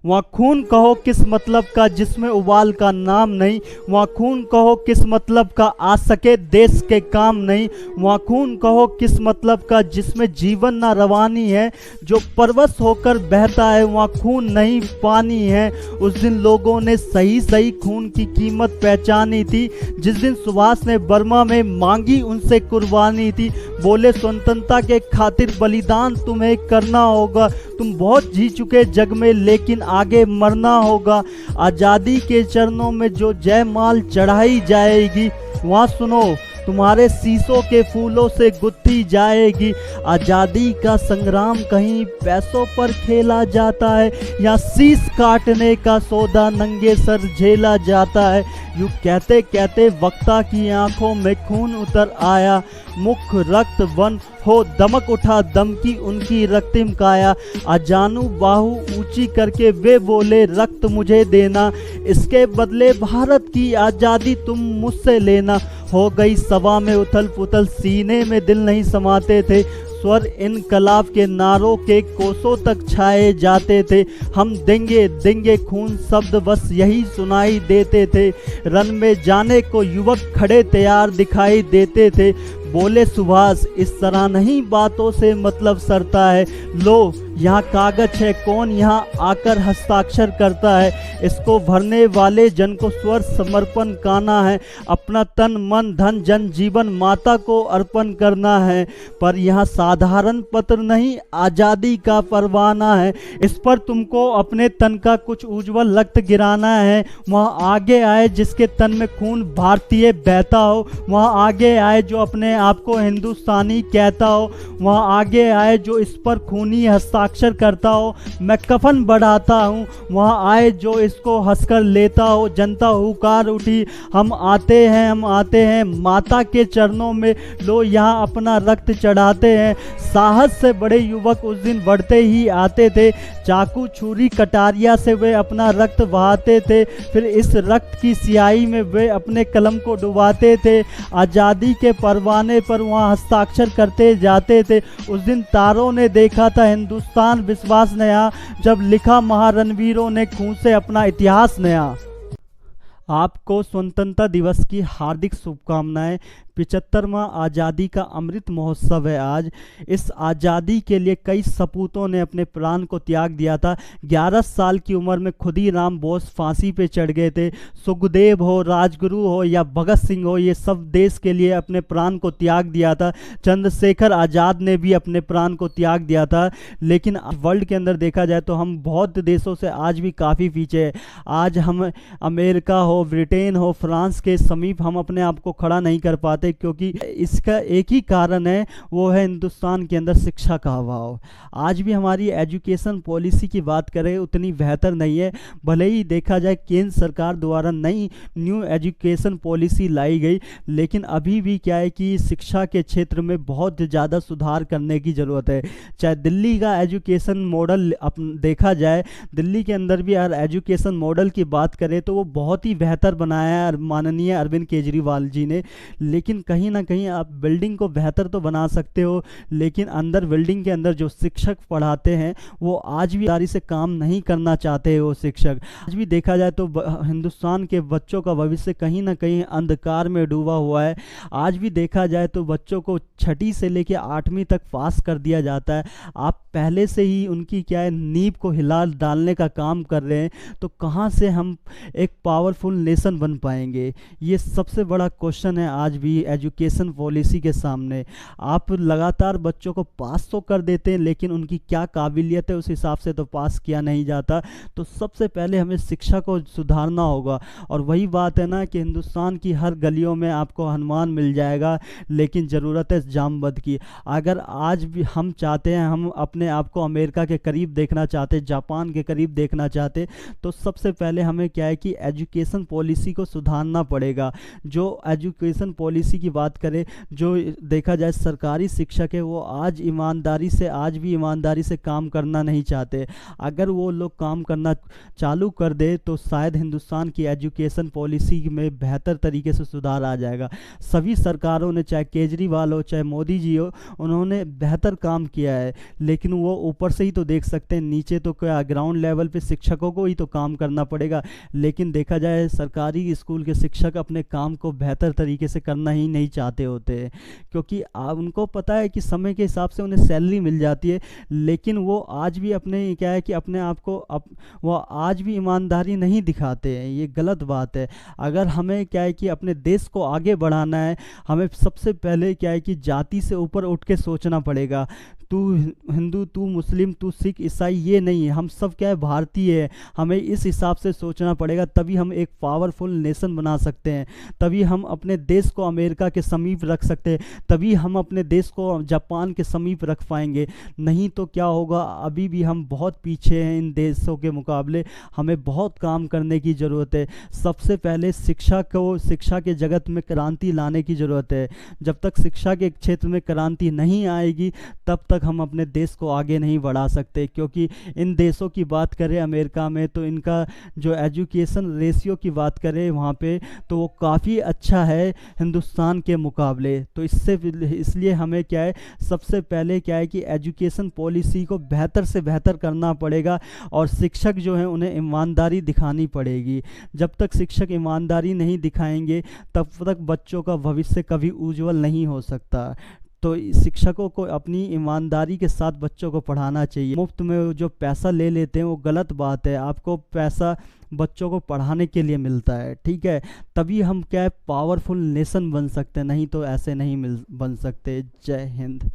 वहाँ खून कहो किस मतलब का जिसमें उबाल का नाम नहीं, वहाँ खून कहो किस मतलब का आ सके देश के काम नहीं, वहाँ खून कहो किस मतलब का जिसमें जीवन ना रवानी है, जो परवश होकर बहता है वहाँ खून नहीं पानी है। उस दिन लोगों ने सही सही खून की कीमत पहचानी थी, जिस दिन सुभाष ने बर्मा में मांगी उनसे कुर्बानी थी। बोले स्वतंत्रता के खातिर बलिदान तुम्हें करना होगा, तुम बहुत जी चुके जग में लेकिन आगे मरना होगा। आज़ादी के चरणों में जो जयमाल चढ़ाई जाएगी, वहाँ सुनो तुम्हारे शीशों के फूलों से गुत्थी जाएगी। आज़ादी का संग्राम कहीं पैसों पर खेला जाता है, या शीश काटने का सौदा नंगे सर झेला जाता है। यूँ कहते कहते वक्ता की आंखों में खून उतर आया, मुख रक्त वन हो दमक उठा दम की उनकी रक्तिम काया। अजानू बाहु ऊंची करके वे बोले रक्त मुझे देना, इसके बदले भारत की आज़ादी तुम मुझसे लेना। हो गई सभा में उथल पुथल, सीने में दिल नहीं समाते थे, स्वर इनकलाब के नारों के कोसों तक छाए जाते थे। हम देंगे देंगे खून शब्द बस यही सुनाई देते थे, रन में जाने को युवक खड़े तैयार दिखाई देते थे। बोले सुभाष इस तरह नहीं बातों से मतलब सरता है, लो यहाँ कागज है कौन यहाँ आकर हस्ताक्षर करता है। इसको भरने वाले जन को स्वर समर्पण करना है, अपना तन मन धन जन जीवन माता को अर्पण करना है। पर यहाँ साधारण पत्र नहीं आज़ादी का परवाना है, इस पर तुमको अपने तन का कुछ उज्जवल रक्त गिराना है। वहाँ आगे आए जिसके तन में खून भारतीय बहता हो, वहाँ आगे आए जो अपने आपको हिंदुस्तानी कहता हो, वहाँ आगे आए जो इस पर खूनी हस्ताक्षर करता हो। मैं कफन बढ़ाता हूँ, वहाँ आए जो इसको हंसकर लेता हो। जनता हुकार उठी, हम आते हैं हम आते हैं, माता के चरणों में लो यहाँ अपना रक्त चढ़ाते हैं। साहस से बड़े युवक उस दिन बढ़ते ही आते थे, चाकू छुरी कटारिया से वे अपना रक्त बहाते थे, फिर इस रक्त की स्याही में वे अपने कलम को डुबाते थे। आज़ादी के परवाने पर वहाँ हस्ताक्षर करते जाते थे। उस दिन तारों ने देखा था हिंदुस्तान विश्वास नया, जब लिखा महारणवीरों ने खून से अपना इतिहास नया। आपको स्वतंत्रता दिवस की हार्दिक शुभकामनाएं। 75वां आज़ादी का अमृत महोत्सव है आज। इस आज़ादी के लिए कई सपूतों ने अपने प्राण को त्याग दिया था। 11 साल की उम्र में खुदीराम बोस फांसी पे चढ़ गए थे। सुखदेव हो, राजगुरु हो या भगत सिंह हो, ये सब देश के लिए अपने प्राण को त्याग दिया था। चंद्रशेखर आज़ाद ने भी अपने प्राण को त्याग दिया था। लेकिन वर्ल्ड के अंदर देखा जाए तो हम बहुत देशों से आज भी काफ़ी पीछे हैं। आज हम अमेरिका हो, ब्रिटेन हो, फ्रांस के समीप हम अपने आप को खड़ा नहीं कर पाते, क्योंकि इसका एक ही कारण है, वो है हिंदुस्तान के अंदर शिक्षा का अभाव। आज भी हमारी एजुकेशन पॉलिसी की बात करें उतनी बेहतर नहीं है। भले ही देखा जाए केंद्र सरकार द्वारा नई न्यू एजुकेशन पॉलिसी लाई गई, लेकिन अभी भी क्या है कि शिक्षा के क्षेत्र में बहुत ज़्यादा सुधार करने की ज़रूरत है। चाहे दिल्ली का एजुकेशन मॉडल देखा जाए, दिल्ली के अंदर भी अगर एजुकेशन मॉडल की बात करें तो वो बहुत ही बेहतर बनाया है माननीय अरविंद केजरीवाल जी ने। लेकिन कहीं ना कहीं आप बिल्डिंग को बेहतर तो बना सकते हो, लेकिन अंदर बिल्डिंग के अंदर जो शिक्षक पढ़ाते हैं वो आज भी ईमानदारी से काम नहीं करना चाहते हैं। वो शिक्षक आज भी देखा जाए तो हिंदुस्तान के बच्चों का भविष्य कहीं ना कहीं अंधकार में डूबा हुआ है। आज भी देखा जाए तो बच्चों को 6ठी से लेकर 8वीं तक पास कर दिया जाता है। आप पहले से ही उनकी क्या है नींव को हिला डालने का काम कर रहे हैं, तो कहाँ से हम एक पावरफुल नेशन बन पाएंगे? ये सबसे बड़ा क्वेश्चन है आज भी एजुकेशन पॉलिसी के सामने। आप लगातार बच्चों को पास तो कर देते हैं, लेकिन उनकी क्या काबिलियत है उस हिसाब से तो पास किया नहीं जाता। तो सबसे पहले हमें शिक्षा को सुधारना होगा। और वही बात है ना कि हिंदुस्तान की हर गलियों में आपको हनुमान मिल जाएगा, लेकिन ज़रूरत है जामवंत की। अगर आज भी हम चाहते हैं, हम अपने आप को अमेरिका के करीब देखना चाहते, जापान के करीब देखना चाहते, तो सबसे पहले हमें क्या है कि एजुकेशन पॉलिसी को सुधारना पड़ेगा। जो एजुकेशन पॉलिसी पॉलिसी की बात करें, जो देखा जाए सरकारी शिक्षक है वो आज भी ईमानदारी से काम करना नहीं चाहते। अगर वो लोग काम करना चालू कर दे तो शायद हिंदुस्तान की एजुकेशन पॉलिसी में बेहतर तरीके से सुधार आ जाएगा। सभी सरकारों ने, चाहे केजरीवाल हो चाहे मोदी जी हो, उन्होंने बेहतर काम किया है, लेकिन वो ऊपर से ही तो देख सकते हैं, नीचे तो क्या ग्राउंड लेवल पे शिक्षकों को ही तो काम करना पड़ेगा। लेकिन देखा जाए सरकारी स्कूल के शिक्षक अपने काम को बेहतर तरीके से करना ही नहीं चाहते होते हैं, क्योंकि उनको पता है कि समय के हिसाब से उन्हें सैलरी मिल जाती है, लेकिन वो आज भी अपने क्या है कि अपने आप को वो आज भी ईमानदारी नहीं दिखाते हैं। ये गलत बात है। अगर हमें क्या है कि अपने देश को आगे बढ़ाना है, हमें सबसे पहले क्या है कि जाति से ऊपर उठ के सोचना पड़ेगा। तू हिंदू, तू मुस्लिम, तू सिख, ईसाई, ये नहीं है। हम सब क्या है भारतीय है। हमें इस हिसाब से सोचना पड़ेगा, तभी हम एक पावरफुल नेशन बना सकते हैं, तभी हम अपने देश को अमेरिका के समीप रख सकते हैं, तभी हम अपने देश को जापान के समीप रख पाएंगे। नहीं तो क्या होगा, अभी भी हम बहुत पीछे हैं इन देशों के मुकाबले। हमें बहुत काम करने की ज़रूरत है। सबसे पहले शिक्षा के जगत में क्रांति लाने की ज़रूरत है। जब तक शिक्षा के क्षेत्र में क्रांति नहीं आएगी तब तक हम अपने देश को आगे नहीं बढ़ा सकते। क्योंकि इन देशों की बात करें, अमेरिका में तो इनका जो एजुकेशन रेशियो की बात करें वहाँ पे, तो वो काफ़ी अच्छा है हिंदुस्तान के मुकाबले। तो इसलिए हमें क्या है, सबसे पहले क्या है कि एजुकेशन पॉलिसी को बेहतर से बेहतर करना पड़ेगा, और शिक्षक जो हैं उन्हें ईमानदारी दिखानी पड़ेगी। जब तक शिक्षक ईमानदारी नहीं दिखाएंगे तब तक बच्चों का भविष्य कभी उज्जवल नहीं हो सकता। तो शिक्षकों को अपनी ईमानदारी के साथ बच्चों को पढ़ाना चाहिए। मुफ्त में जो पैसा ले लेते हैं वो गलत बात है। आपको पैसा बच्चों को पढ़ाने के लिए मिलता है, ठीक है, तभी हम क्या है पावरफुल नेशन बन सकते हैं, नहीं तो ऐसे नहीं बन सकते। जय हिंद।